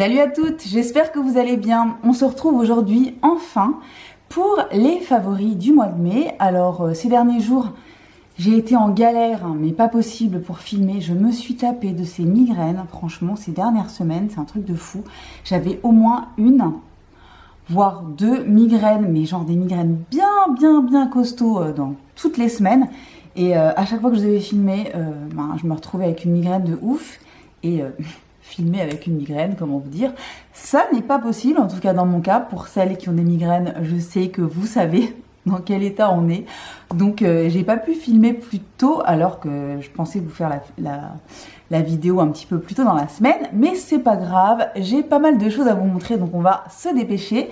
Salut à toutes, j'espère que vous allez bien. On se retrouve aujourd'hui enfin pour les favoris du mois de mai. Alors ces derniers jours, j'ai été en galère, mais pas possible pour filmer. Je me suis tapée de ces migraines, franchement ces dernières semaines, c'est un truc de fou. J'avais au moins une, voire deux migraines, mais genre des migraines bien costauds dans toutes les semaines. Et à chaque fois que je devais filmer, je me retrouvais avec une migraine de ouf. Et filmer avec une migraine, comment vous dire, ça n'est pas possible, en tout cas dans mon cas. Pour celles qui ont des migraines, je sais que vous savez dans quel état on est. Donc j'ai pas pu filmer plus tôt, alors que je pensais vous faire la vidéo un petit peu plus tôt dans la semaine. Mais c'est pas grave, j'ai pas mal de choses à vous montrer, donc on va se dépêcher.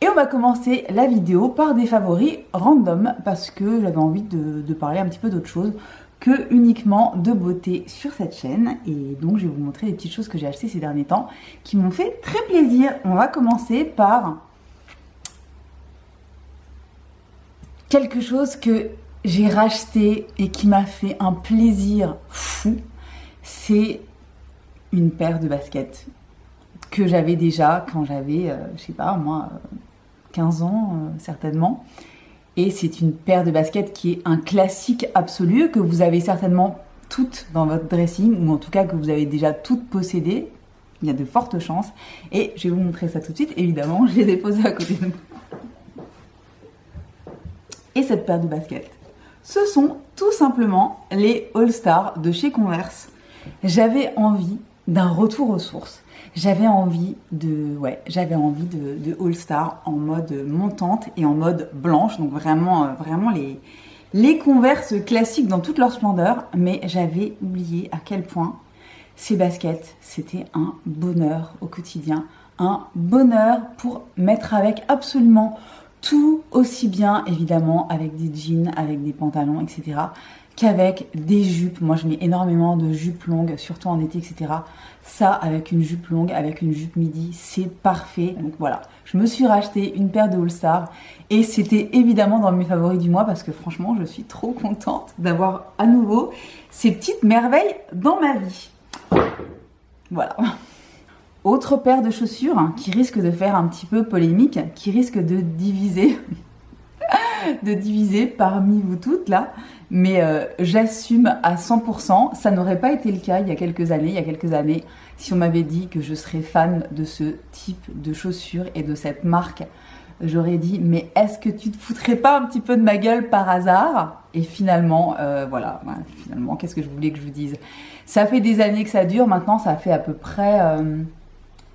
Et on va commencer la vidéo par des favoris random, parce que j'avais envie de parler un petit peu d'autre chose que uniquement de beauté sur cette chaîne. Et donc je vais vous montrer des petites choses que j'ai achetées ces derniers temps qui m'ont fait très plaisir. On va commencer par quelque chose que j'ai racheté et qui m'a fait un plaisir fou. C'est une paire de baskets que j'avais déjà quand j'avais, je sais pas moi, 15 ans certainement. Et c'est une paire de baskets qui est un classique absolu, que vous avez certainement toutes dans votre dressing, ou en tout cas que vous avez déjà toutes possédées. Il y a de fortes chances. Et je vais vous montrer ça tout de suite. Évidemment, je les ai posées à côté de moi. Et cette paire de baskets, ce sont tout simplement les All-Star de chez Converse. J'avais envie d'un retour aux sources. J'avais envie de All-Star en mode montante et en mode blanche, donc vraiment les Converse classiques dans toute leur splendeur. Mais j'avais oublié à quel point ces baskets, c'était un bonheur au quotidien, un bonheur pour mettre avec absolument tout, aussi bien évidemment avec des jeans, avec des pantalons, etc., qu'avec des jupes. Moi je mets énormément de jupes longues, surtout en été, etc. Ça, avec une jupe longue, avec une jupe midi, c'est parfait. Donc voilà, je me suis racheté une paire de All-Star et c'était évidemment dans mes favoris du mois, parce que franchement je suis trop contente d'avoir à nouveau ces petites merveilles dans ma vie. Voilà. Autre paire de chaussures qui risque de faire un petit peu polémique, qui risque de diviser parmi vous toutes là, mais j'assume à 100%. Ça n'aurait pas été le cas il y a quelques années, si on m'avait dit que je serais fan de ce type de chaussures et de cette marque. J'aurais dit, mais est-ce que tu te foutrais pas un petit peu de ma gueule par hasard? Et finalement, finalement, qu'est-ce que je voulais que je vous dise? Ça fait des années que ça dure. Maintenant, ça fait à peu près,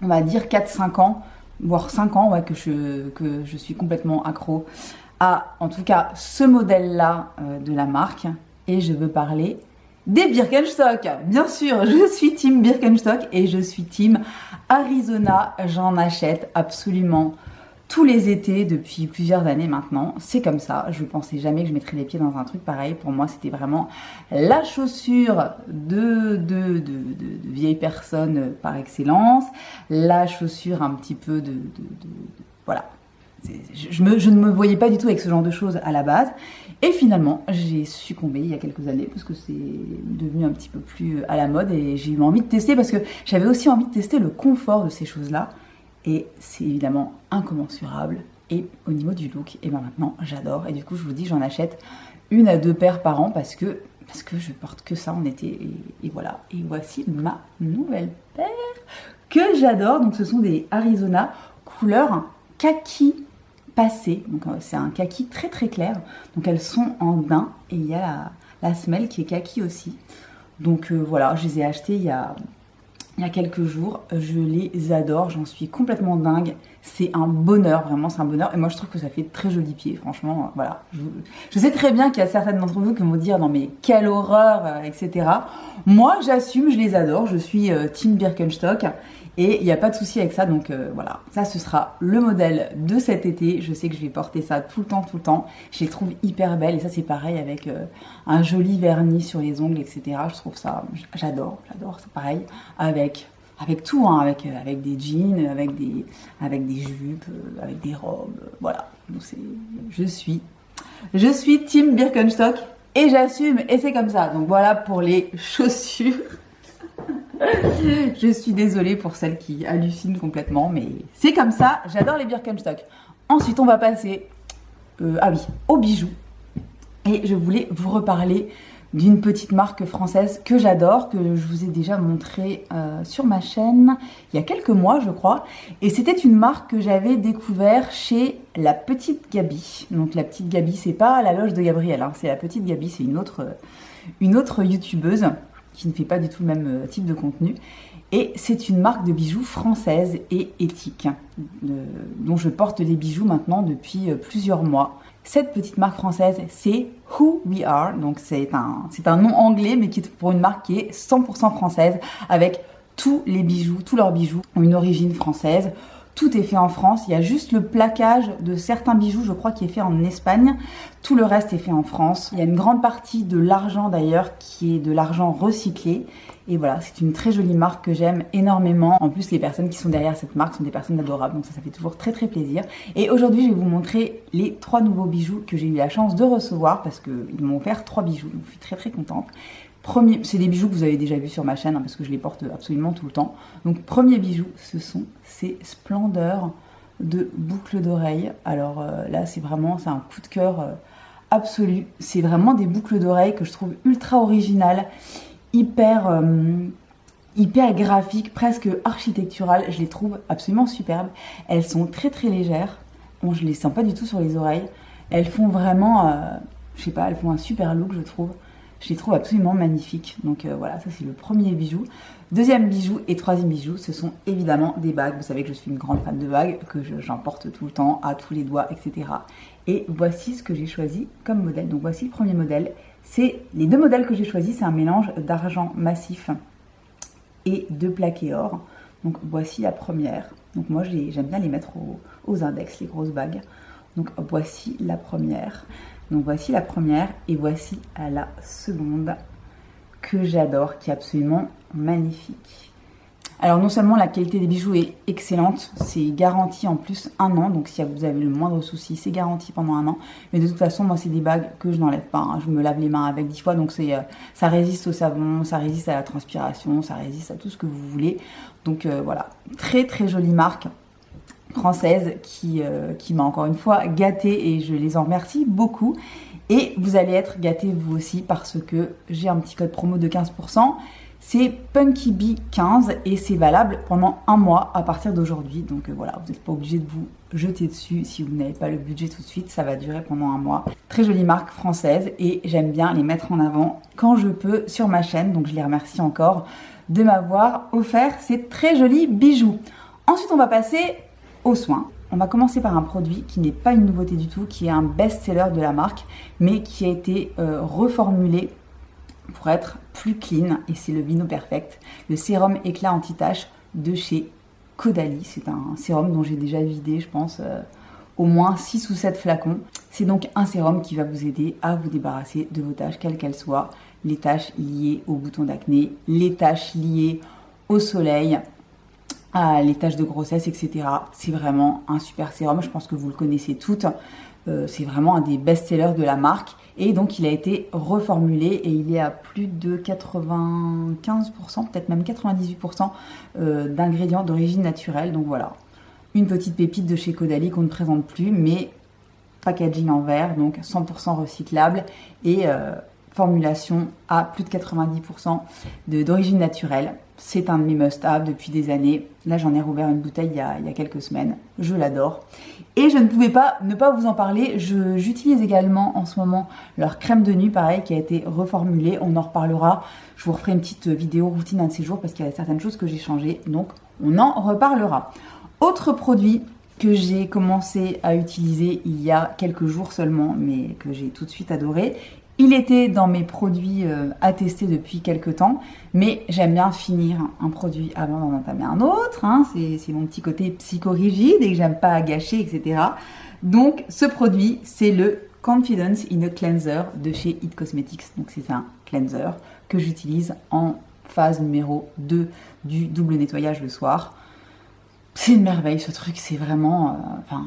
on va dire 4-5 ans, voire 5 ans, ouais, que je suis complètement accro à, en tout cas, ce modèle-là de la marque. Et je veux parler des Birkenstock. Bien sûr, je suis team Birkenstock et je suis team Arizona. J'en achète absolument tous les étés depuis plusieurs années maintenant. C'est comme ça. Je pensais jamais que je mettrais les pieds dans un truc pareil. Pour moi, c'était vraiment la chaussure de vieille personne par excellence. La chaussure un petit peu voilà. Je ne me voyais pas du tout avec ce genre de choses à la base. Et finalement, j'ai succombé il y a quelques années parce que c'est devenu un petit peu plus à la mode et j'ai eu envie de tester, parce que j'avais aussi envie de tester le confort de ces choses-là. Et c'est évidemment incommensurable. Et au niveau du look, et ben maintenant, j'adore. Et du coup, je vous dis, j'en achète 1 à 2 paires par an parce que je porte que ça en été. Et voilà. Et voici ma nouvelle paire que j'adore. Donc, ce sont des Arizona couleur kaki passé. Donc c'est un kaki très clair. Donc elles sont en daim et il y a la semelle qui est kaki aussi. Donc voilà, je les ai achetées il y a quelques jours. Je les adore, j'en suis complètement dingue. C'est un bonheur, vraiment c'est un bonheur. Et moi je trouve que ça fait très joli pied, franchement. Voilà. Je sais très bien qu'il y a certaines d'entre vous qui vont dire non mais quelle horreur, etc. Moi j'assume, je les adore. Je suis team Birkenstock. Et il n'y a pas de souci avec ça, donc voilà. Ça, ce sera le modèle de cet été. Je sais que je vais porter ça tout le temps. Je les trouve hyper belles. Et ça, c'est pareil avec un joli vernis sur les ongles, etc. Je trouve ça, j'adore. C'est pareil avec tout, hein, avec des jeans, avec des jupes, avec des robes. Voilà. Donc je suis team Birkenstock et j'assume. Et c'est comme ça. Donc voilà pour les chaussures. Je suis désolée pour celles qui hallucinent complètement, mais c'est comme ça, j'adore les Birkenstock. Ensuite, on va passer aux bijoux. Et je voulais vous reparler d'une petite marque française que j'adore, que je vous ai déjà montré sur ma chaîne il y a quelques mois, je crois. Et c'était une marque que j'avais découvert chez La Petite Gabi. Donc La Petite Gabi, c'est pas la loge de Gabriel, hein, c'est La Petite Gabi, c'est une autre youtubeuse qui ne fait pas du tout le même type de contenu. Et c'est une marque de bijoux française et éthique, dont je porte des bijoux maintenant depuis plusieurs mois. Cette petite marque française, c'est Who We Are, donc c'est un nom anglais, mais qui est pour une marque qui est 100% française, avec tous leurs bijoux ont une origine française. Tout est fait en France, il y a juste le plaquage de certains bijoux, je crois, qui est fait en Espagne. Tout le reste est fait en France. Il y a une grande partie de l'argent d'ailleurs qui est de l'argent recyclé. Et voilà, c'est une très jolie marque que j'aime énormément. En plus, les personnes qui sont derrière cette marque sont des personnes adorables, donc ça fait toujours très très plaisir. Et aujourd'hui, je vais vous montrer les 3 nouveaux bijoux que j'ai eu la chance de recevoir parce qu'ils m'ont offert 3 bijoux, donc je suis très très contente. C'est des bijoux que vous avez déjà vus sur ma chaîne, hein, parce que je les porte absolument tout le temps. Donc premier bijou, ce sont ces splendeurs de boucles d'oreilles. Alors là, c'est un coup de cœur absolu. C'est vraiment des boucles d'oreilles que je trouve ultra originales, hyper graphiques, presque architecturales. Je les trouve absolument superbes. Elles sont très très légères. Bon, je les sens pas du tout sur les oreilles. Elles font vraiment, je sais pas, elles font un super look, je trouve. Je les trouve absolument magnifiques. Donc voilà, ça c'est le premier bijou. Deuxième bijou et troisième bijou, ce sont évidemment des bagues. Vous savez que je suis une grande fan de bagues, que j'en porte tout le temps, à tous les doigts, etc. Et voici ce que j'ai choisi comme modèle. Donc voici le premier modèle. Les 2 modèles que j'ai choisis, c'est un mélange d'argent massif et de plaqué or. Donc voici la première. Donc moi j'aime bien les mettre aux index, les grosses bagues. Donc voici la première. Donc voici la première et voici la seconde que j'adore, qui est absolument magnifique. Alors non seulement la qualité des bijoux est excellente, c'est garanti en plus 1 an, donc si vous avez le moindre souci, c'est garanti pendant 1 an. Mais de toute façon, moi c'est des bagues que je n'enlève pas, hein. Je me lave les mains avec 10 fois, donc ça résiste au savon, ça résiste à la transpiration, ça résiste à tout ce que vous voulez. Donc voilà, très très jolie marque française qui m'a encore une fois gâtée et je les en remercie beaucoup. Et vous allez être gâtés vous aussi parce que j'ai un petit code promo de 15%. C'est PunkyBee15 et c'est valable pendant 1 mois à partir d'aujourd'hui. Donc voilà, vous n'êtes pas obligé de vous jeter dessus si vous n'avez pas le budget tout de suite. Ça va durer pendant 1 mois. Très jolie marque française et j'aime bien les mettre en avant quand je peux sur ma chaîne. Donc je les remercie encore de m'avoir offert ces très jolis bijoux. Ensuite, on va passer aux soins. On va commencer par un produit qui n'est pas une nouveauté du tout, qui est un best-seller de la marque, mais qui a été reformulé pour être plus clean, et c'est le Vino Perfect, le sérum éclat anti-tache de chez Caudalie. C'est un sérum dont j'ai déjà vidé, je pense, au moins 6 ou 7 flacons. C'est donc un sérum qui va vous aider à vous débarrasser de vos taches, quelles qu'elles soient, les taches liées aux boutons d'acné, les taches liées au soleil, les taches de grossesse, etc. C'est vraiment un super sérum, je pense que vous le connaissez toutes. C'est vraiment un des best-sellers de la marque. Et donc, il a été reformulé et il est à plus de 95%, peut-être même 98% d'ingrédients d'origine naturelle. Donc voilà, une petite pépite de chez Caudalie qu'on ne présente plus, mais packaging en verre, donc 100% recyclable et formulation à plus de 90% d'origine naturelle. C'est un de mes must-have depuis des années. Là, j'en ai rouvert une bouteille il y a quelques semaines. Je l'adore. Et je ne pouvais pas ne pas vous en parler. J'utilise également en ce moment leur crème de nuit, pareil, qui a été reformulée. On en reparlera. Je vous referai une petite vidéo routine un de ces jours parce qu'il y a certaines choses que j'ai changées. Donc, on en reparlera. Autre produit que j'ai commencé à utiliser il y a quelques jours seulement, mais que j'ai tout de suite adoré. Il était dans mes produits à tester depuis quelques temps, mais j'aime bien finir un produit avant d'en entamer un autre. Hein. C'est mon petit côté psychorigide et que j'aime pas gâcher, etc. Donc, ce produit, c'est le Confidence in a Cleanser de chez It Cosmetics. Donc, c'est un cleanser que j'utilise en phase numéro 2 du double nettoyage le soir. C'est une merveille ce truc, c'est vraiment...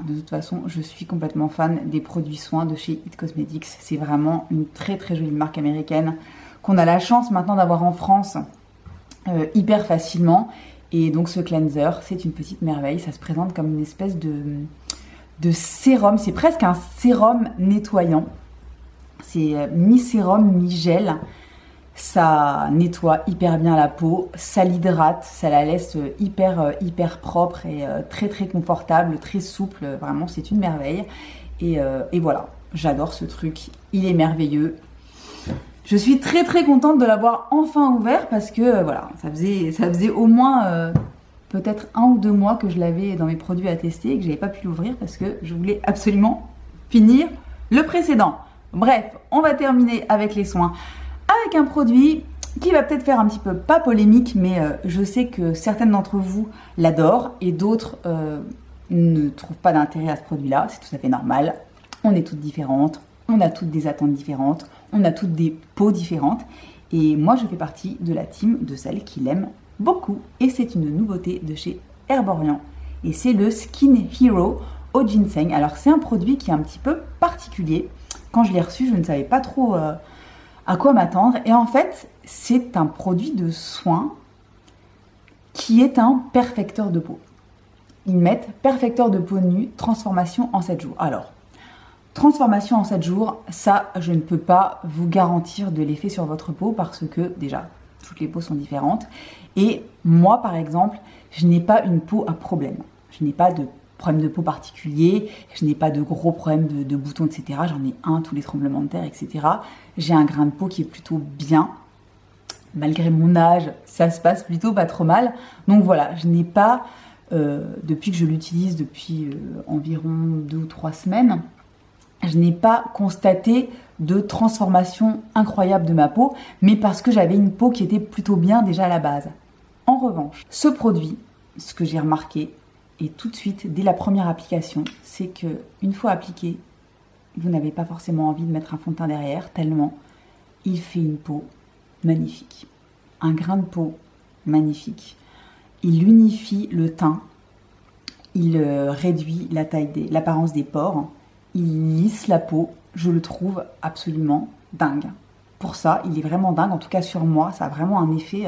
de toute façon, je suis complètement fan des produits soins de chez It Cosmetics. C'est vraiment une très très jolie marque américaine qu'on a la chance maintenant d'avoir en France hyper facilement. Et donc ce cleanser, c'est une petite merveille. Ça se présente comme une espèce de sérum. C'est presque un sérum nettoyant. C'est mi-sérum, mi-gel. Ça nettoie hyper bien la peau, ça l'hydrate, ça la laisse hyper propre et très confortable, très souple. Vraiment, c'est une merveille. Et voilà, j'adore ce truc. Il est merveilleux. Je suis très contente de l'avoir enfin ouvert parce que voilà, ça faisait au moins peut-être 1 ou 2 mois que je l'avais dans mes produits à tester et que j'avais pas pu l'ouvrir parce que je voulais absolument finir le précédent. Bref, on va terminer avec les soins. Avec un produit qui va peut-être faire un petit peu, pas polémique, mais je sais que certaines d'entre vous l'adorent et d'autres ne trouvent pas d'intérêt à ce produit-là. C'est tout à fait normal. On est toutes différentes, on a toutes des attentes différentes, on a toutes des peaux différentes. Et moi, je fais partie de la team de celles qui l'aiment beaucoup. Et c'est une nouveauté de chez Herborian. Et c'est le Skin Hero au ginseng. Alors, c'est un produit qui est un petit peu particulier. Quand je l'ai reçu, je ne savais pas trop à quoi m'attendre. Et en fait, c'est un produit de soin qui est un perfecteur de peau. Ils mettent perfecteur de peau nue, transformation en 7 jours. Alors, transformation en 7 jours, ça, je ne peux pas vous garantir de l'effet sur votre peau parce que, déjà, toutes les peaux sont différentes. Et moi, par exemple, je n'ai pas une peau à problème. Je n'ai pas de problème de peau particulier, je n'ai pas de gros problèmes de boutons, etc. J'en ai un tous les tremblements de terre, etc. J'ai un grain de peau qui est plutôt bien. Malgré mon âge, ça se passe plutôt pas trop mal. Donc voilà, je n'ai pas, depuis que je l'utilise depuis environ 2 ou 3 semaines, je n'ai pas constaté de transformation incroyable de ma peau, mais parce que j'avais une peau qui était plutôt bien déjà à la base. En revanche, ce produit, ce que j'ai remarqué, et tout de suite, dès la première application, c'est que une fois appliqué, vous n'avez pas forcément envie de mettre un fond de teint derrière, tellement il fait une peau magnifique. Un grain de peau magnifique. Il unifie le teint, il réduit l'apparence des pores, il lisse la peau, je le trouve absolument dingue. Pour ça, il est vraiment dingue, en tout cas sur moi, ça a vraiment un effet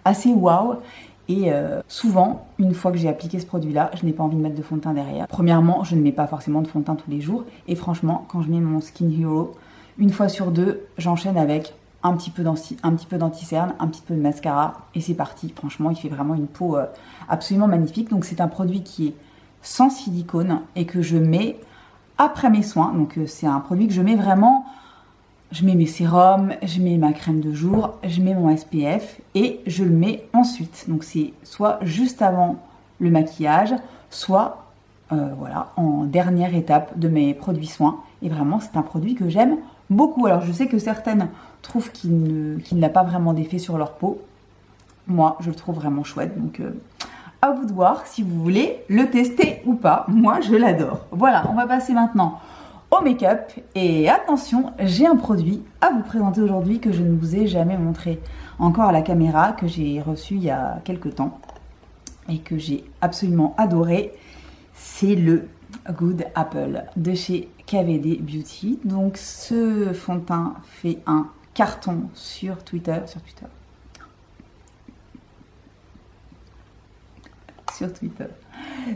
assez waouh. Et souvent, une fois que j'ai appliqué ce produit-là, je n'ai pas envie de mettre de fond de teint derrière. Premièrement, je ne mets pas forcément de fond de teint tous les jours. Et franchement, quand je mets mon Skin Hero, une fois sur 2, j'enchaîne avec un petit peu d'anti-cerne, un petit peu de mascara. Et c'est parti. Franchement, il fait vraiment une peau absolument magnifique. Donc c'est un produit qui est sans silicone et que je mets après mes soins. Donc c'est un produit que je mets vraiment... Je mets mes sérums, je mets ma crème de jour, je mets mon SPF et je le mets ensuite. Donc c'est soit juste avant le maquillage, soit voilà, en dernière étape de mes produits soins. Et vraiment, c'est un produit que j'aime beaucoup. Alors je sais que certaines trouvent qu'il n'a pas vraiment d'effet sur leur peau. Moi, je le trouve vraiment chouette. Donc à vous de voir si vous voulez le tester ou pas. Moi, je l'adore. Voilà, on va passer maintenant au make-up. Et attention, j'ai un produit à vous présenter aujourd'hui que je ne vous ai jamais montré encore à la caméra, que j'ai reçu il y a quelques temps et que j'ai absolument adoré. C'est le Good Apple de chez KVD Beauty. Donc ce fond de teint fait un carton sur Twitter.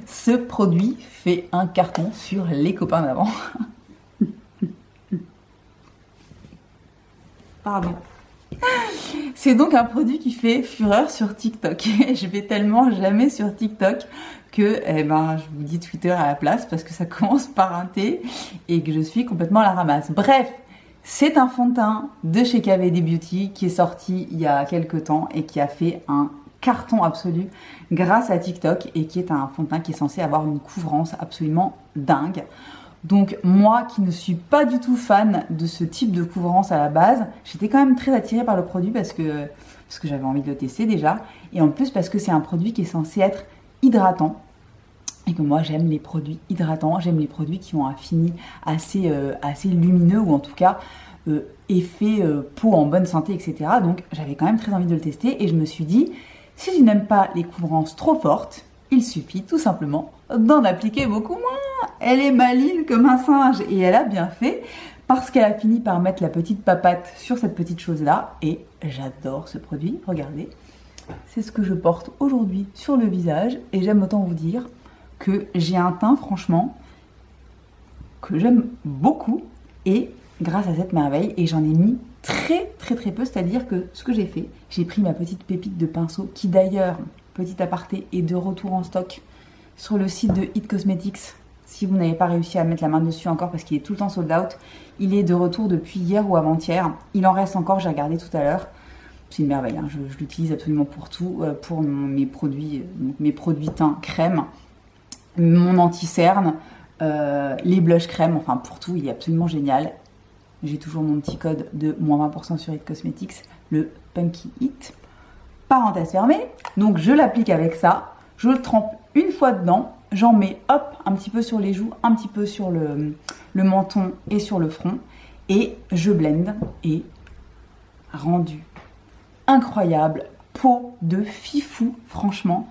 Ce produit fait un carton sur les copains d'avant. Pardon. C'est donc un produit qui fait fureur sur TikTok. Je vais tellement jamais sur TikTok que je vous dis Twitter à la place parce que ça commence par un T et que je suis complètement à la ramasse. Bref, c'est un fond de teint de chez KVD Beauty qui est sorti il y a quelques temps et qui a fait un carton absolu grâce à TikTok et qui est un fond de teint qui est censé avoir une couvrance absolument dingue. Donc moi qui ne suis pas du tout fan de ce type de couvrance à la base, j'étais quand même très attirée par le produit parce que j'avais envie de le tester déjà. Et en plus parce que c'est un produit qui est censé être hydratant. Et que moi j'aime les produits hydratants, j'aime les produits qui ont un fini assez lumineux ou en tout cas effet peau en bonne santé, etc. Donc j'avais quand même très envie de le tester et je me suis dit, si tu n'aimes pas les couvrances trop fortes, il suffit tout simplement d'en appliquer beaucoup moins. Elle est maligne comme un singe et elle a bien fait parce qu'elle a fini par mettre la petite papate sur cette petite chose là et j'adore ce produit, regardez. c'est ce que je porte aujourd'hui sur le visage. Et j'aime autant vous dire que j'ai un teint, franchement, que j'aime beaucoup. Et grâce à cette merveille, et j'en ai mis très peu, c'est-à-dire que ce que j'ai fait, j'ai pris ma petite pépite de pinceau, qui d'ailleurs, petit aparté, est de retour en stock sur le site de It Cosmetics. Si vous n'avez pas réussi à mettre la main dessus encore parce qu'il est tout le temps sold out, il est de retour depuis hier ou avant-hier. Il en reste encore, j'ai regardé tout à l'heure. C'est une merveille, hein. Je l'utilise absolument pour tout, pour mes produits teints crème, mon anti-cerne, les blush crème, enfin pour tout, il est absolument génial. J'ai toujours mon petit code de moins 20% sur It Cosmetics, le Punky It. Parenthèse fermée, donc je l'applique avec ça, je le trempe une fois dedans, j'en mets hop, un petit peu sur les joues, un petit peu sur le menton et sur le front, et je blende, et rendu incroyable, peau de fifou, franchement.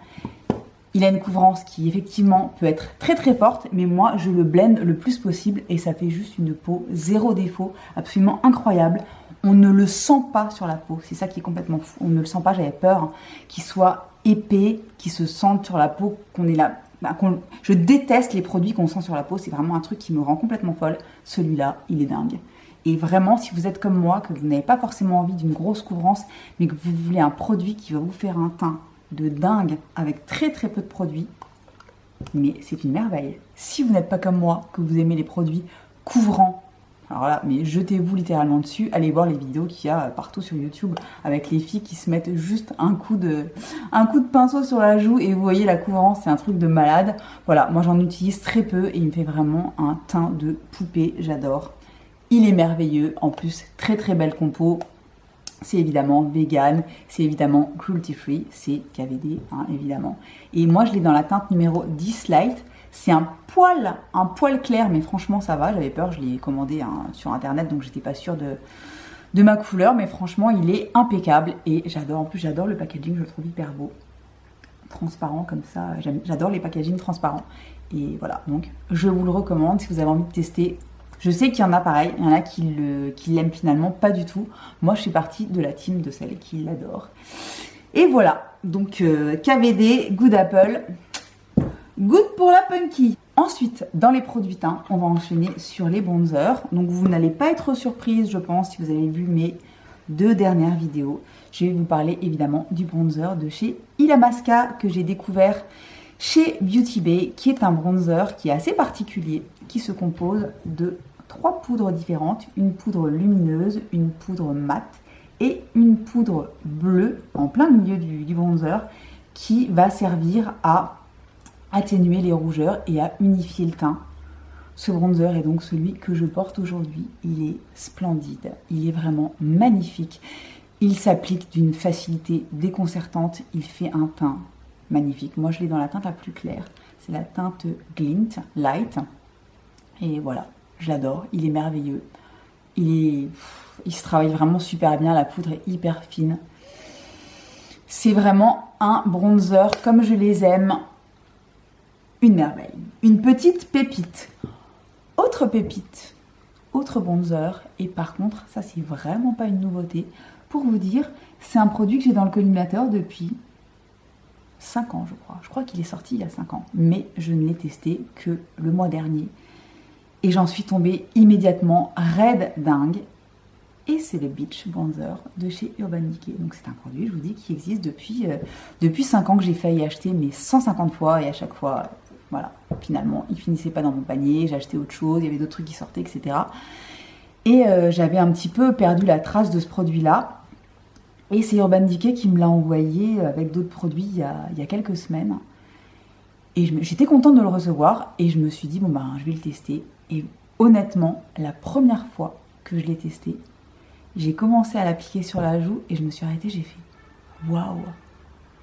Il a une couvrance qui effectivement peut être très forte, mais moi je le blende le plus possible et ça fait juste une peau zéro défaut, absolument incroyable. On ne le sent pas sur la peau, c'est ça qui est complètement fou. On ne le sent pas, j'avais peur qu'il soit épais, qu'il se sente sur la peau, qu'on est là. Je déteste les produits qu'on sent sur la peau, c'est vraiment un truc qui me rend complètement folle. Celui-là, il est dingue. Et vraiment, si vous êtes comme moi, que vous n'avez pas forcément envie d'une grosse couvrance, mais que vous voulez un produit qui va vous faire un teint de dingue avec très peu de produits, mais c'est une merveille. Si vous n'êtes pas comme moi, que vous aimez les produits couvrants, alors là, mais jetez-vous littéralement dessus, allez voir les vidéos qu'il y a partout sur YouTube avec les filles qui se mettent juste un coup de pinceau sur la joue et vous voyez la couvrance, c'est un truc de malade. Voilà, moi j'en utilise très peu et il me fait vraiment un teint de poupée, j'adore. Il est merveilleux, en plus très belle compo. C'est évidemment vegan, c'est évidemment cruelty free, c'est KVD, hein, évidemment. Et moi je l'ai dans la teinte numéro 10 Light. C'est un poil clair, mais franchement ça va, j'avais peur, je l'ai commandé sur internet, donc j'étais pas sûre de ma couleur, mais franchement il est impeccable et j'adore, en plus j'adore le packaging, je le trouve hyper beau. Transparent comme ça, j'adore les packagings transparents. Et voilà, donc je vous le recommande si vous avez envie de tester. Je sais qu'il y en a pareil, il y en a qui l'aiment finalement pas du tout. Moi, je suis partie de la team de celles qui l'adorent. Et voilà, donc KVD, Good Apple, good pour la Punky. Ensuite, dans les produits teints, on va enchaîner sur les bronzers. Donc vous n'allez pas être surprise, je pense, si vous avez vu mes 2 dernières vidéos. Je vais vous parler évidemment du bronzer de chez Illamasqua que j'ai découvert chez Beauty Bay, qui est un bronzer qui est assez particulier, qui se compose de 3 poudres différentes, une poudre lumineuse, une poudre mate et une poudre bleue en plein milieu du bronzer qui va servir à atténuer les rougeurs et à unifier le teint. Ce bronzer est donc celui que je porte aujourd'hui. Il est splendide, il est vraiment magnifique. Il s'applique d'une facilité déconcertante, il fait un teint magnifique. Moi je l'ai dans la teinte la plus claire, c'est la teinte Glint Light. Et voilà, je l'adore, il est merveilleux. Il se travaille vraiment super bien, la poudre est hyper fine. C'est vraiment un bronzer comme je les aime. Une merveille, une petite pépite. Autre pépite, autre bronzer, et par contre, ça c'est vraiment pas une nouveauté. Pour vous dire, c'est un produit que j'ai dans le collimateur depuis 5 ans, je crois. Je crois qu'il est sorti il y a 5 ans, mais je ne l'ai testé que le mois dernier. Et j'en suis tombée immédiatement raide dingue. Et c'est le Beach Bronzer de chez Urban Decay. Donc c'est un produit, je vous dis, qui existe depuis 5 ans, que j'ai failli acheter, mais 150 fois. Et à chaque fois, voilà, finalement, il finissait pas dans mon panier. J'ai acheté autre chose, il y avait d'autres trucs qui sortaient, etc. Et j'avais un petit peu perdu la trace de ce produit-là. Et c'est Urban Decay qui me l'a envoyé avec d'autres produits il y a quelques semaines. Et j'étais contente de le recevoir. Et je me suis dit, bon ben, je vais le tester. Et honnêtement, la première fois que je l'ai testé, j'ai commencé à l'appliquer sur la joue et je me suis arrêtée, j'ai fait waouh!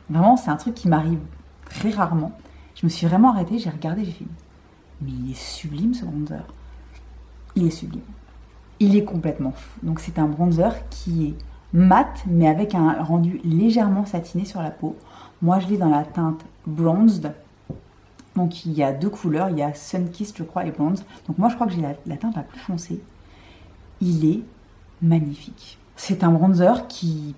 Vraiment, c'est un truc qui m'arrive très rarement. Je me suis vraiment arrêtée, j'ai regardé, j'ai fait mais il est sublime ce bronzer. Il est sublime. Il est complètement fou. Donc c'est un bronzer qui est mat mais avec un rendu légèrement satiné sur la peau. Moi je l'ai dans la teinte Bronzed. Donc il y a 2 couleurs, il y a Sunkissed je crois et Bronzed. Donc moi je crois que j'ai la teinte la plus foncée. Il est magnifique. C'est un bronzer qui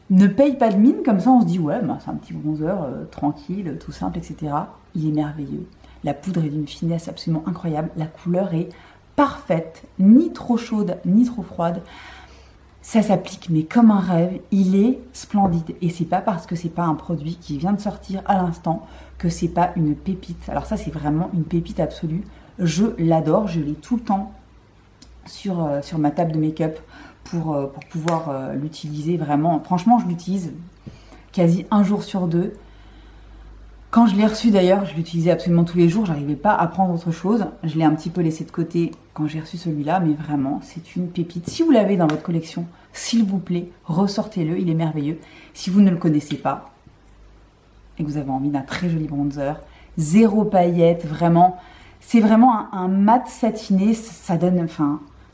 ne paye pas de mine, comme ça on se dit ouais, bah, c'est un petit bronzer tranquille, tout simple, etc. Il est merveilleux. La poudre est d'une finesse absolument incroyable. La couleur est parfaite, ni trop chaude, ni trop froide. Ça s'applique mais comme un rêve, il est splendide. Et c'est pas parce que c'est pas un produit qui vient de sortir à l'instant que c'est pas une pépite. Alors ça c'est vraiment une pépite absolue. Je l'adore, je l'ai tout le temps sur ma table de make-up pour pouvoir l'utiliser vraiment. Franchement je l'utilise quasi un jour sur deux. Quand je l'ai reçu d'ailleurs, je l'utilisais absolument tous les jours, j'arrivais pas à prendre autre chose. Je l'ai un petit peu laissé de côté quand j'ai reçu celui-là, mais vraiment, c'est une pépite. Si vous l'avez dans votre collection, s'il vous plaît, ressortez-le, il est merveilleux. Si vous ne le connaissez pas et que vous avez envie d'un très joli bronzer, zéro paillette, vraiment, c'est vraiment un mat satiné, ça donne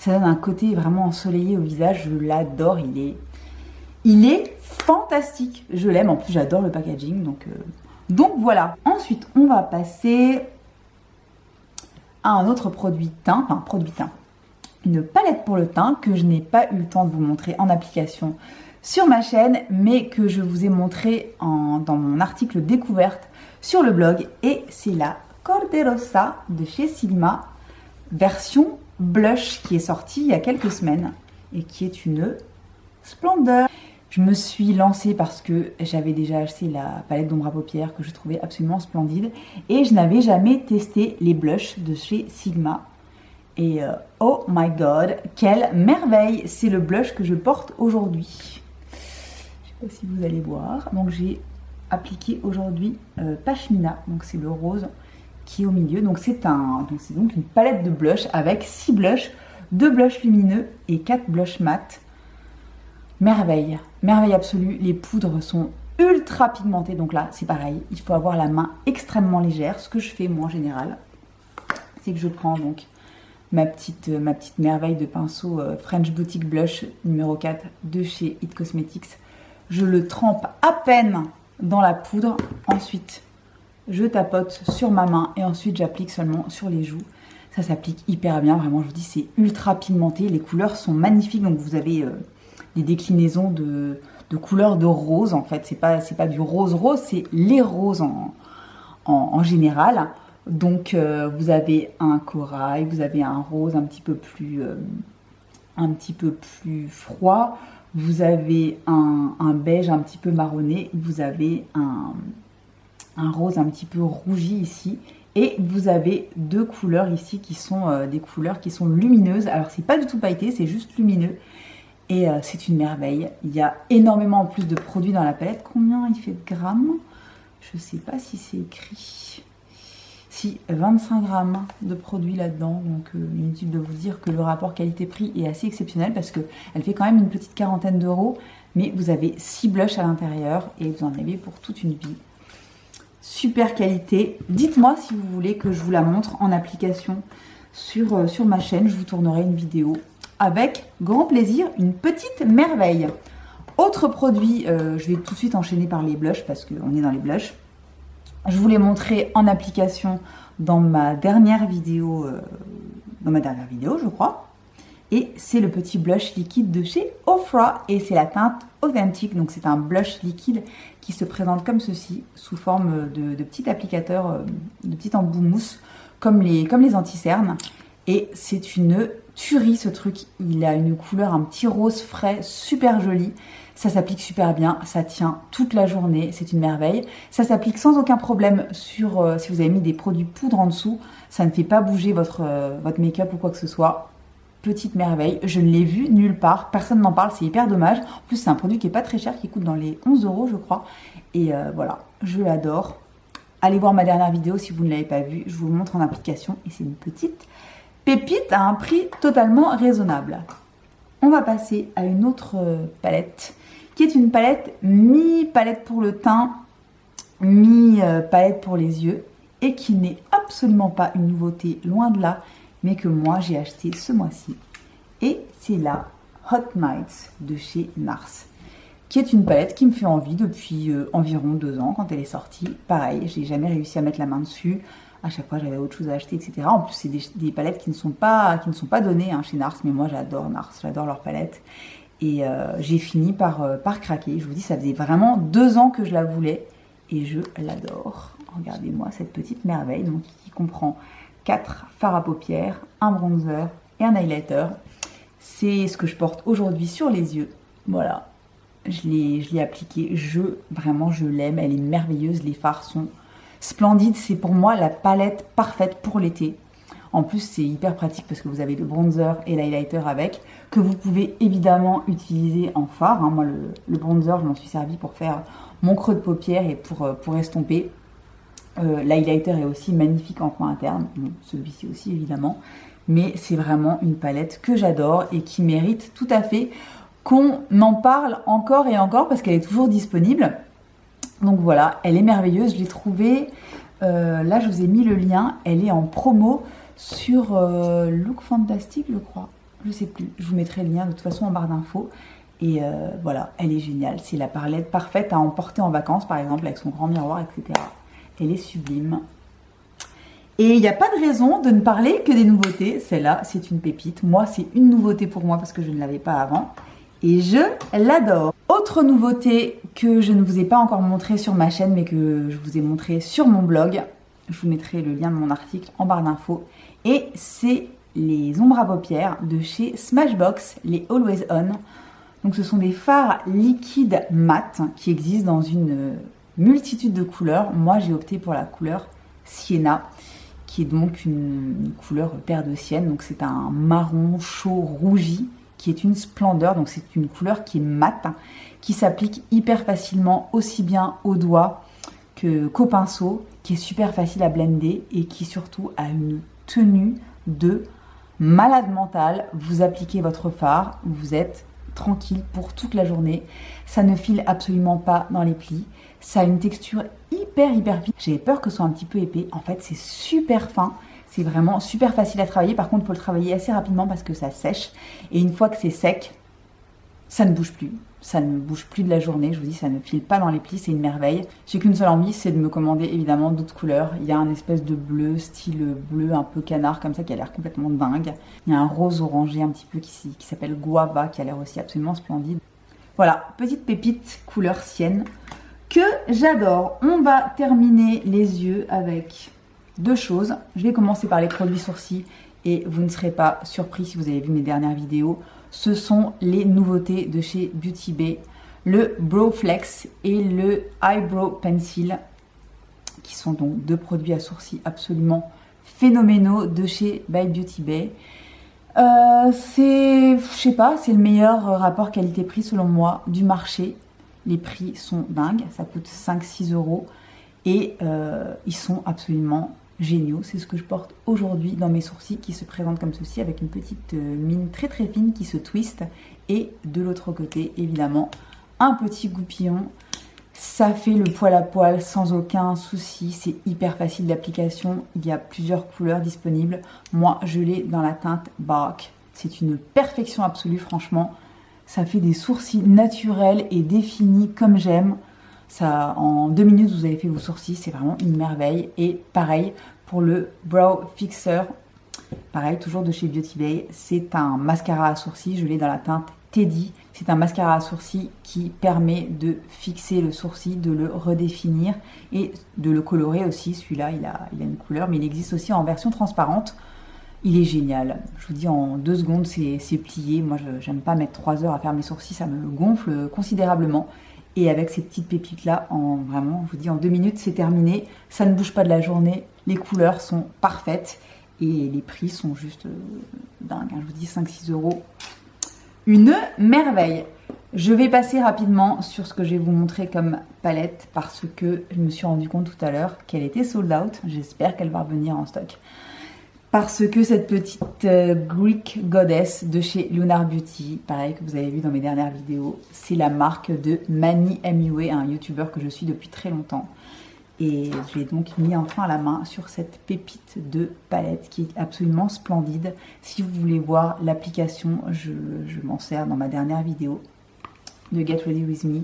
un côté vraiment ensoleillé au visage, je l'adore, il est fantastique, je l'aime, en plus j'adore le packaging, donc voilà. Ensuite, on va passer à un autre produit teint, une palette pour le teint que je n'ai pas eu le temps de vous montrer en application sur ma chaîne, mais que je vous ai montré dans mon article découverte sur le blog, et c'est la Corderosa de chez Sigma, version blush, qui est sortie il y a quelques semaines et qui est une splendeur. Je me suis lancée parce que j'avais déjà acheté la palette d'ombre à paupières que je trouvais absolument splendide et je n'avais jamais testé les blushs de chez Sigma. Et oh my god, quelle merveille! C'est le blush que je porte aujourd'hui. Je sais pas si vous allez voir. Donc j'ai appliqué aujourd'hui Pashmina, donc c'est le rose qui est au milieu. Donc c'est donc une palette de blush avec 6 blushs, 2 blushs lumineux et 4 blushs mat. Merveille, merveille absolue, les poudres sont ultra pigmentées, donc là c'est pareil, il faut avoir la main extrêmement légère. Ce que je fais moi en général, c'est que je prends donc ma petite merveille de pinceau French Boutique Blush numéro 4 de chez It Cosmetics. Je le trempe à peine dans la poudre, ensuite je tapote sur ma main et ensuite j'applique seulement sur les joues. Ça s'applique hyper bien, vraiment je vous dis c'est ultra pigmenté, les couleurs sont magnifiques, donc vous avez des déclinaisons de couleurs de rose en fait, c'est pas du rose, c'est les roses en général. Donc vous avez un corail, vous avez un rose un petit peu plus froid, vous avez un beige un petit peu marronné, vous avez un rose un petit peu rougi ici, et vous avez 2 couleurs ici qui sont des couleurs qui sont lumineuses. Alors c'est pas du tout pailleté, c'est juste lumineux. Et c'est une merveille. Il y a énormément en plus de produits dans la palette. Combien il fait de grammes? Je ne sais pas si c'est écrit. Si, 25 grammes de produits là-dedans. Donc inutile de vous dire que le rapport qualité-prix est assez exceptionnel parce qu'elle fait quand même une petite quarantaine d'euros. Mais vous avez 6 blushs à l'intérieur et vous en avez pour toute une vie. Super qualité. Dites-moi si vous voulez que je vous la montre en application sur ma chaîne. Je vous tournerai une vidéo. Avec grand plaisir, une petite merveille. Autre produit, je vais tout de suite enchaîner par les blushs parce qu'on est dans les blushs. Je vous l'ai montré en application dans ma dernière vidéo, je crois. Et c'est le petit blush liquide de chez Ofra et c'est la teinte Authentic. Donc c'est un blush liquide qui se présente comme ceci, sous forme de petit applicateur, de petit embout mousse, comme les anti-cernes. Et c'est une tuerie ce truc, il a une couleur un petit rose frais, super joli, ça s'applique super bien, ça tient toute la journée, c'est une merveille. Ça s'applique sans aucun problème si vous avez mis des produits poudre en dessous, ça ne fait pas bouger votre make-up ou quoi que ce soit. Petite merveille, je ne l'ai vu nulle part, personne n'en parle, c'est hyper dommage. En plus c'est un produit qui est pas très cher, qui coûte dans les 11 € je crois. Et voilà, je l'adore. Allez voir ma dernière vidéo si vous ne l'avez pas vue, je vous le montre en application et c'est une petite pépite à un prix totalement raisonnable. On va passer à une autre palette, qui est une palette mi-palette pour le teint, mi-palette pour les yeux, et qui n'est absolument pas une nouveauté, loin de là, mais que moi j'ai acheté ce mois-ci. Et c'est la Hot Nights de chez NARS, qui est une palette qui me fait envie depuis environ 2 ans quand elle est sortie. Pareil, j'ai jamais réussi à mettre la main dessus. À chaque fois, j'avais autre chose à acheter, etc. En plus, c'est des palettes qui ne sont pas données chez NARS, mais moi, j'adore NARS, j'adore leurs palettes. Et j'ai fini par craquer. Je vous dis, ça faisait vraiment 2 ans que je la voulais et je l'adore. Regardez-moi cette petite merveille, donc qui comprend 4 fards à paupières, un bronzer et un highlighter. C'est ce que je porte aujourd'hui sur les yeux. Voilà, je l'ai appliquée. Vraiment, je l'aime. Elle est merveilleuse. Les fards sont splendides. C'est pour moi la palette parfaite pour l'été. En plus, c'est hyper pratique parce que vous avez le bronzer et l'highlighter avec, que vous pouvez évidemment utiliser en fard. Moi, le bronzer, je m'en suis servi pour faire mon creux de paupière et pour estomper. L'highlighter est aussi magnifique en coin interne. Bon, celui-ci aussi, évidemment. Mais c'est vraiment une palette que j'adore et qui mérite tout à fait qu'on en parle encore et encore parce qu'elle est toujours disponible. Donc voilà, elle est merveilleuse. Je l'ai trouvée... là, je vous ai mis le lien. Elle est en promo sur Look Fantastic, je crois. Je sais plus. Je vous mettrai le lien de toute façon en barre d'infos. Et voilà, elle est géniale. C'est la palette parfaite à emporter en vacances, par exemple, avec son grand miroir, etc. Elle est sublime. Et il n'y a pas de raison de ne parler que des nouveautés. Celle-là, c'est une pépite. Moi, c'est une nouveauté pour moi parce que je ne l'avais pas avant. Et je l'adore. Autre nouveauté que je ne vous ai pas encore montré sur ma chaîne, mais que je vous ai montré sur mon blog. Je vous mettrai le lien de mon article en barre d'infos. Et c'est les ombres à paupières de chez Smashbox, les Always On. Donc ce sont des fards liquides mat qui existent dans une multitude de couleurs. Moi, j'ai opté pour la couleur Sienna, qui est donc une couleur terre de sienne. Donc c'est un marron chaud rougi qui est une splendeur. Donc c'est une couleur qui est mate, qui s'applique hyper facilement aussi bien au doigt qu'au pinceau, qui est super facile à blender et qui surtout a une tenue de malade mental. Vous appliquez votre fard, vous êtes tranquille pour toute la journée. Ça ne file absolument pas dans les plis. Ça a une texture hyper fine. J'avais peur que ce soit un petit peu épais. En fait, c'est super fin. C'est vraiment super facile à travailler. Par contre, il faut le travailler assez rapidement parce que ça sèche. Et une fois que c'est sec, ça ne bouge plus. Ça ne bouge plus de la journée. Je vous dis, ça ne file pas dans les plis. C'est une merveille. J'ai qu'une seule envie, c'est de me commander évidemment d'autres couleurs. Il y a un espèce de bleu, style bleu un peu canard comme ça qui a l'air complètement dingue. Il y a un rose orangé un petit peu qui s'appelle Guava qui a l'air aussi absolument splendide. Voilà, petite pépite couleur sienne que j'adore. On va terminer les yeux avec 2 choses. Je vais commencer par les produits sourcils et vous ne serez pas surpris si vous avez vu mes dernières vidéos. Ce sont les nouveautés de chez Beauty Bay, le Brow Flex et le Eyebrow Pencil, qui sont donc 2 produits à sourcils absolument phénoménaux de chez By Beauty Bay. Je sais pas, c'est le meilleur rapport qualité-prix selon moi du marché. Les prix sont dingues, ça coûte 5-6 € et ils sont absolument géniaux. C'est ce que je porte aujourd'hui dans mes sourcils qui se présentent comme ceci avec une petite mine très fine qui se twiste et de l'autre côté évidemment un petit goupillon. Ça fait le poil à poil sans aucun souci, c'est hyper facile d'application, il y a plusieurs couleurs disponibles. Moi je l'ai dans la teinte Bark, c'est une perfection absolue franchement. Ça fait des sourcils naturels et définis comme j'aime. Ça, en 2 minutes, vous avez fait vos sourcils. C'est vraiment une merveille. Et pareil pour le Brow Fixer. Pareil, toujours de chez Beauty Bay. C'est un mascara à sourcils. Je l'ai dans la teinte Teddy. C'est un mascara à sourcils qui permet de fixer le sourcil, de le redéfinir et de le colorer aussi. Celui-là, il a une couleur, mais il existe aussi en version transparente. Il est génial. Je vous dis, en 2 secondes, c'est plié. Moi, j'aime pas mettre 3 heures à faire mes sourcils. Ça me gonfle considérablement. Et avec ces petites pépites-là, vraiment, je vous dis, en 2 minutes, c'est terminé. Ça ne bouge pas de la journée. Les couleurs sont parfaites. Et les prix sont juste dingues. Je vous dis, 5-6 €. Une merveille. Je vais passer rapidement sur ce que je vais vous montrer comme palette parce que je me suis rendu compte tout à l'heure qu'elle était sold out. J'espère qu'elle va revenir en stock. Parce que cette petite Greek Goddess de chez Lunar Beauty, pareil que vous avez vu dans mes dernières vidéos, c'est la marque de Manny MUA, un youtubeur que je suis depuis très longtemps. Et je l'ai donc mis enfin à la main sur cette pépite de palette qui est absolument splendide. Si vous voulez voir l'application, je m'en sers dans ma dernière vidéo de Get Ready With Me.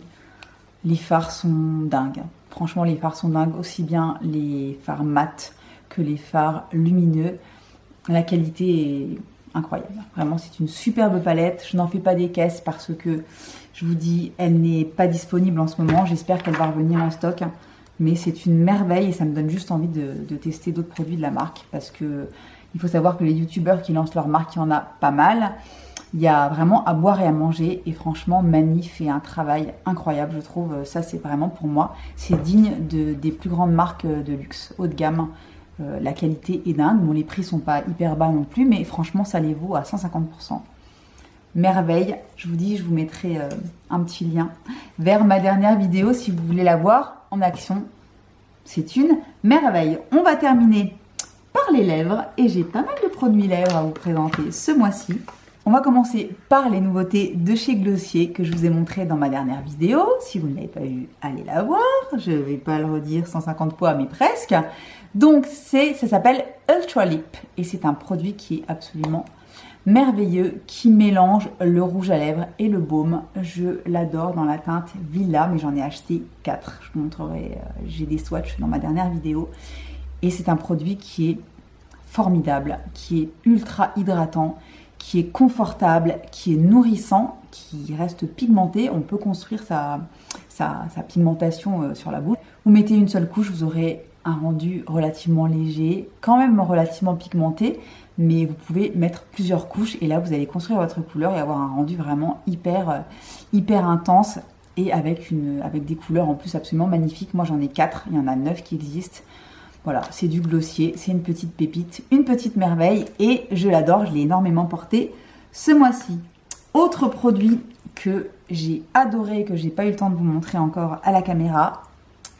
Les fards sont dingues. Franchement, les fards sont dingues, aussi bien les fards mat que les fards lumineux. La qualité incroyable. Vraiment, c'est une superbe palette. Je n'en fais pas des caisses parce que, je vous dis, elle n'est pas disponible en ce moment. J'espère qu'elle va revenir en stock. Mais c'est une merveille et ça me donne juste envie de tester d'autres produits de la marque. Parce que il faut savoir que les youtubeurs qui lancent leur marque, il y en a pas mal. Il y a vraiment à boire et à manger. Et franchement, Mani fait un travail incroyable, je trouve. Ça, c'est vraiment pour moi, c'est digne des plus grandes marques de luxe, haut de gamme. La qualité est dingue. Bon, les prix sont pas hyper bas non plus, mais franchement, ça les vaut à 150%. Merveille. Je vous dis, je vous mettrai un petit lien vers ma dernière vidéo si vous voulez la voir en action. C'est une merveille. On va terminer par les lèvres et j'ai pas mal de produits lèvres à vous présenter ce mois-ci. On va commencer par les nouveautés de chez Glossier que je vous ai montré dans ma dernière vidéo. Si vous ne l'avez pas vue, allez la voir. Je ne vais pas le redire 150 fois, mais presque. Donc, ça s'appelle Ultra Lip et c'est un produit qui est absolument merveilleux, qui mélange le rouge à lèvres et le baume. Je l'adore dans la teinte Villa, mais j'en ai acheté 4. Je vous montrerai, j'ai des swatchs dans ma dernière vidéo. Et c'est un produit qui est formidable, qui est ultra hydratant, qui est confortable, qui est nourrissant, qui reste pigmenté. On peut construire sa pigmentation sur la bouche. Vous mettez une seule couche, vous aurez un rendu relativement léger, quand même relativement pigmenté, mais vous pouvez mettre plusieurs couches et là vous allez construire votre couleur et avoir un rendu vraiment hyper intense et avec des couleurs en plus absolument magnifiques. Moi j'en ai 4, il y en a 9 qui existent. Voilà, c'est du Glossier, c'est une petite pépite, une petite merveille et je l'adore, je l'ai énormément porté ce mois-ci. Autre produit que j'ai adoré, que j'ai pas eu le temps de vous montrer encore à la caméra,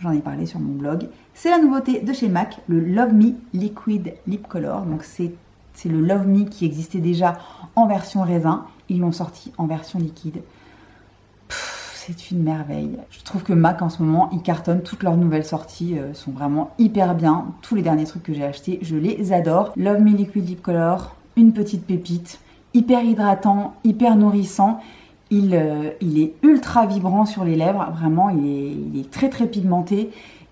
j'en ai parlé sur mon blog, c'est la nouveauté de chez MAC, le Love Me Liquid Lip Color. Donc c'est le Love Me qui existait déjà en version raisin, ils l'ont sorti en version liquide. C'est une merveille. Je trouve que MAC en ce moment, ils cartonnent. Toutes leurs nouvelles sorties sont vraiment hyper bien. Tous les derniers trucs que j'ai achetés, je les adore. Love Me Liquid Lip Color, une petite pépite, hyper hydratant, hyper nourrissant. Il est ultra vibrant sur les lèvres, vraiment, il est très très pigmenté.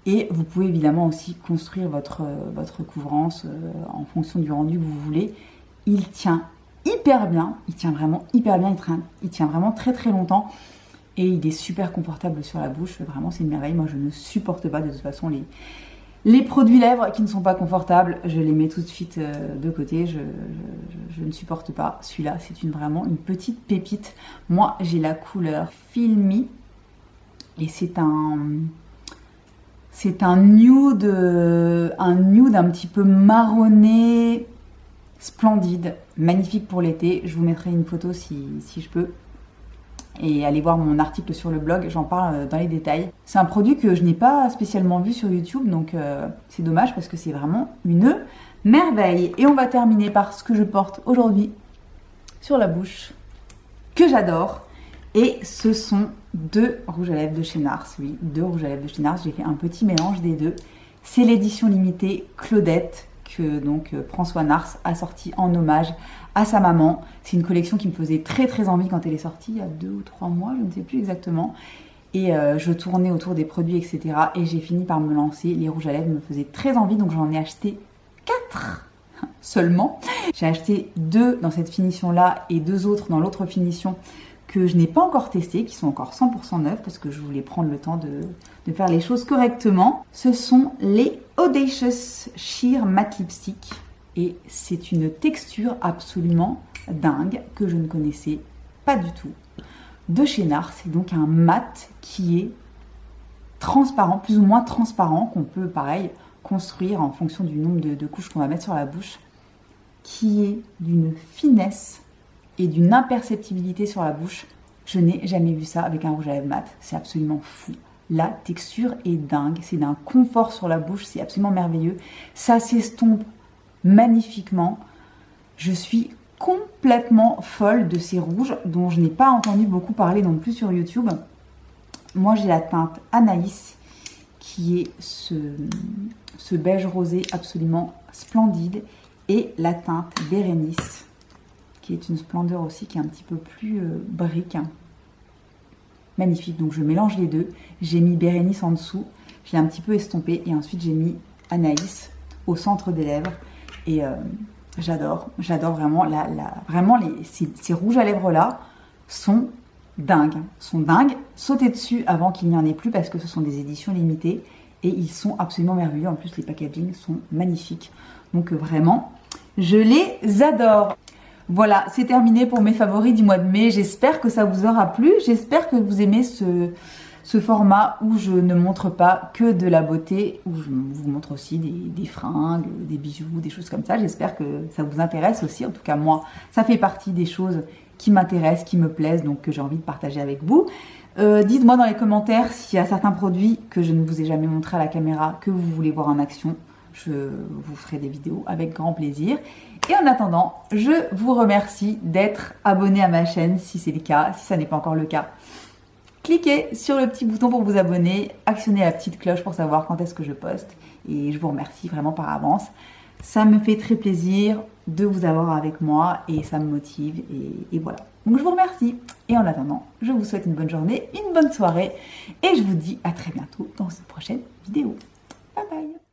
Et vous pouvez évidemment aussi construire votre couvrance en fonction du rendu que vous voulez. Il tient hyper bien, il tient vraiment hyper bien, il tient vraiment très très longtemps. Et il est super confortable sur la bouche, vraiment c'est une merveille. Moi je ne supporte pas de toute façon les produits lèvres qui ne sont pas confortables. Je les mets tout de suite de côté, je ne supporte pas. Celui-là c'est vraiment une petite pépite. Moi j'ai la couleur Filmy et c'est un nude un petit peu marronné, splendide, magnifique pour l'été. Je vous mettrai une photo si je peux. Et allez voir mon article sur le blog, j'en parle dans les détails. C'est un produit que je n'ai pas spécialement vu sur YouTube, donc c'est dommage parce que c'est vraiment une merveille. Et on va terminer par ce que je porte aujourd'hui sur la bouche, que j'adore. Et ce sont 2 rouges à lèvres de chez NARS. Oui, 2 rouges à lèvres de chez NARS. J'ai fait un petit mélange des deux. C'est l'édition limitée Claudette que donc François Nars a sorti en hommage à sa maman. C'est une collection qui me faisait très très envie quand elle est sortie, il y a 2 ou 3 mois, je ne sais plus exactement. Et je tournais autour des produits, etc. Et j'ai fini par me lancer. Les rouges à lèvres me faisaient très envie, donc j'en ai acheté 4 seulement. J'ai acheté 2 dans cette finition-là et 2 autres dans l'autre finition que je n'ai pas encore testé, qui sont encore 100% neufs parce que je voulais prendre le temps de faire les choses correctement. Ce sont les Audacious Sheer Matte Lipstick et c'est une texture absolument dingue que je ne connaissais pas du tout. De chez NARS, c'est donc un mat qui est transparent, plus ou moins transparent, qu'on peut pareil construire en fonction du nombre de couches qu'on va mettre sur la bouche, qui est d'une finesse et d'une imperceptibilité sur la bouche. Je n'ai jamais vu ça avec un rouge à lèvres mat. C'est absolument fou. La texture est dingue. C'est d'un confort sur la bouche. C'est absolument merveilleux. Ça s'estompe magnifiquement. Je suis complètement folle de ces rouges dont je n'ai pas entendu beaucoup parler non plus sur YouTube. Moi, j'ai la teinte Anaïs qui est ce beige rosé absolument splendide et la teinte Bérénice qui est une splendeur aussi, qui est un petit peu plus brique. Magnifique, donc je mélange les deux. J'ai mis Bérénice en dessous, je l'ai un petit peu estompé et ensuite j'ai mis Anaïs au centre des lèvres. Et j'adore vraiment. Vraiment, ces rouges à lèvres là sont dingues. Sautez dessus avant qu'il n'y en ait plus parce que ce sont des éditions limitées et ils sont absolument merveilleux. En plus, les packagings sont magnifiques. Donc vraiment, je les adore. Voilà, c'est terminé pour mes favoris du mois de mai. J'espère que ça vous aura plu. J'espère que vous aimez ce format où je ne montre pas que de la beauté, où je vous montre aussi des fringues, des bijoux, des choses comme ça. J'espère que ça vous intéresse aussi. En tout cas, moi, ça fait partie des choses qui m'intéressent, qui me plaisent, donc que j'ai envie de partager avec vous. Dites-moi dans les commentaires s'il y a certains produits que je ne vous ai jamais montré à la caméra, que vous voulez voir en action. Je vous ferai des vidéos avec grand plaisir. Et en attendant, je vous remercie d'être abonné à ma chaîne si c'est le cas. Si ça n'est pas encore le cas, cliquez sur le petit bouton pour vous abonner, actionnez la petite cloche pour savoir quand est-ce que je poste. Et je vous remercie vraiment par avance. Ça me fait très plaisir de vous avoir avec moi et ça me motive. Et voilà. Donc je vous remercie. Et en attendant, je vous souhaite une bonne journée, une bonne soirée. Et je vous dis à très bientôt dans une prochaine vidéo. Bye bye.